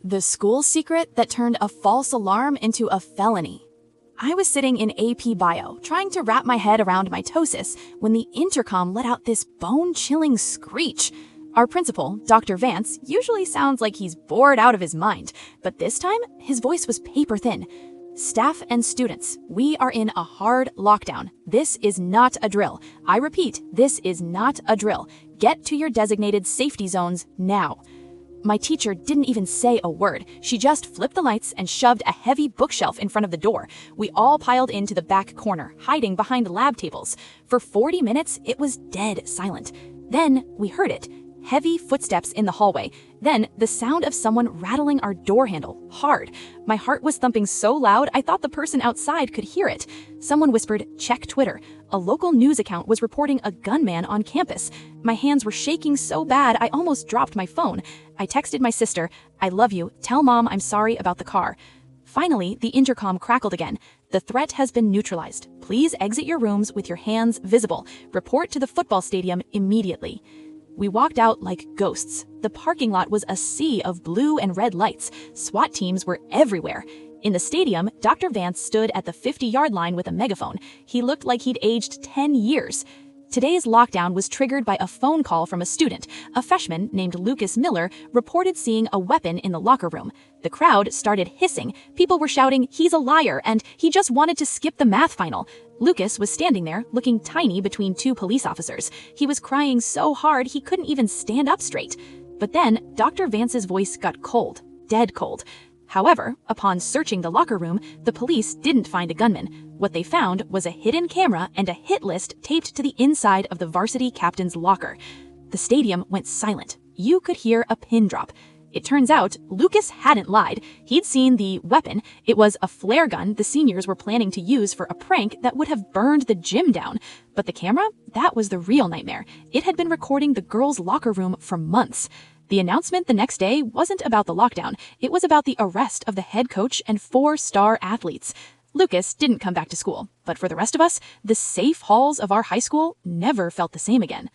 The school secret that turned a false alarm into a felony. I was sitting in AP Bio, trying to wrap my head around mitosis, when the intercom let out this bone-chilling screech. Our principal, Dr. Vance, usually sounds like he's bored out of his mind, but this time, his voice was paper-thin. Staff and students, we are in a hard lockdown. This is not a drill. I repeat, this is not a drill. Get to your designated safety zones now. My teacher didn't even say a word. She just flipped the lights and shoved a heavy bookshelf in front of the door. We all piled into the back corner, hiding behind lab tables. For 40 minutes, it was dead silent. Then we heard it. Heavy footsteps in the hallway. Then the sound of someone rattling our door handle, hard. My heart was thumping so loud I thought the person outside could hear it. Someone whispered, "Check Twitter." A local news account was reporting a gunman on campus. My hands were shaking so bad I almost dropped my phone. I texted my sister, "I love you. Tell Mom I'm sorry about the car." Finally, the intercom crackled again. "The threat has been neutralized. Please exit your rooms with your hands visible. Report to the football stadium immediately." We walked out like ghosts. The parking lot was a sea of blue and red lights. SWAT teams were everywhere. In the stadium, Dr. Vance stood at the 50-yard line with a megaphone. He looked like he'd aged 10 years. Today's lockdown was triggered by a phone call from a student. A freshman named Lucas Miller reported seeing a weapon in the locker room. The crowd started hissing. People were shouting, "He's a liar," and "He just wanted to skip the math final." Lucas was standing there, looking tiny between two police officers. He was crying so hard he couldn't even stand up straight. But then, Dr. Vance's voice got cold, dead cold. However, upon searching the locker room, the police didn't find a gunman. What they found was a hidden camera and a hit list taped to the inside of the varsity captain's locker. The stadium went silent. You could hear a pin drop. It turns out, Lucas hadn't lied. He'd seen the weapon. It was a flare gun the seniors were planning to use for a prank that would have burned the gym down. But the camera? That was the real nightmare. It had been recording the girls' locker room for months. The announcement the next day wasn't about the lockdown. It was about the arrest of the head coach and 4 star athletes. Lucas didn't come back to school, but for the rest of us, the safe halls of our high school never felt the same again.